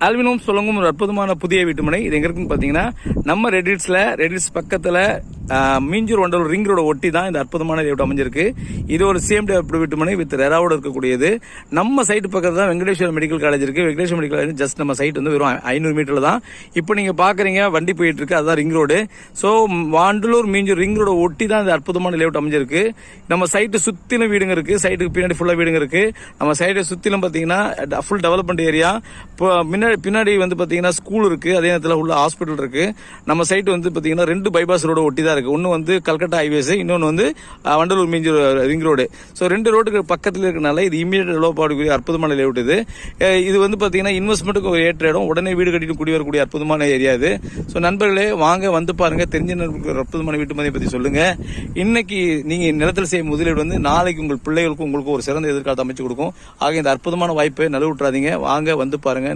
ஆல்வினோம் சொல்லுங்க ஒரு அற்புதமான புதிய வீட்டுமனை. இது எங்க இருக்குன்னு பாத்தீங்கன்னா நம்ம ரெடிட்ஸ் பக்கத்துல மீஞ்சூர் வண்டலூர் ரிங் ரோட ஒட்டி தான் இந்த அற்புதமான லேஅவுட் அமைஞ்சிருக்கு. இது ஒரு சேம் டே வீட்டுமனை வித் ரெராவோட இருக்கக்கூடியது. நம்ம சைட் பக்கத்துல தான் வெங்கடேஸ்வர மெடிக்கல் காலேஜ் இருக்கு. வெங்கடேஸ்வர மெடிக்கல் காலேஜ் ஜஸ்ட் நம்ம சைட் வந்து வெறும் 500 மீட்டர்ல தான். இப்போ நீங்க பாக்குறீங்க வண்டி போயிட்டு இருக்கு, அதுதான் ring road. So Vandalur Minjur ring ரோட ஒட்டி தான் இந்த அற்புதமான லேஅவுட் அமைஞ்சிருக்கு. நம்ம சைட்டு சுத்திலும் வீடுங்க இருக்கு, சைட்டுக்கு பின்னாடி ஃபுல்லா வீடுங்க இருக்கு. நம்ம சைட்டை சுத்திலும் பாத்தீங்கன்னா ஃபுல் டெவலப்மெண்ட் ஏரியா. பின்னாடி வந்து பாத்தீங்கன்னா ஸ்கூல் இருக்கு, அதே நேரத்தில் உள்ள ஹாஸ்பிட்டல் இருக்கு. நம்ம சைட் வந்து பாத்தீங்கன்னா 2 பைபாஸ் ரோட ஒட்டி தான் இருக்கு. ஒன்னு வந்து கல்கட்டா ஹைவேஸ், இன்னொன்னு வந்து Vandalur Minjur ring road. So 2 ரோட்டுக்கு பக்கத்தில் இருக்கனால இது இமீடியட் டெவலப் ஆகக்கூடிய அற்புதமான லேஅவுட் இது. இது வந்து பாத்தீங்கன்னா இன்வெஸ்ட்மெண்ட்டுக்கு ஒரு ஏற்ற இடம், உடனே வீடு கட்டிட்டு குடி வரக்கூடிய அற்புதமான ஏரியா இது. ஸோ நண்பர்களே வாங்க வந்து பாருங்க, தெரிஞ்ச நண்பர்களுக்கு அற்புதமான வீட்டு மதிப்பை பத்தி சொல்லுங்க. இன்னைக்கு நீங்க நிலத்தில் செய்யும் முதலீடு வந்து நாளைக்கு உங்கள் பிள்ளைகளுக்கும் உங்களுக்கு ஒரு சிறந்த எதிர்காலத்தை அமைச்சு கொடுக்கும். ஆக இந்த அற்புதமான வாய்ப்பை நழுவிட்டுறாதீங்க. வாங்க வந்து பாருங்க.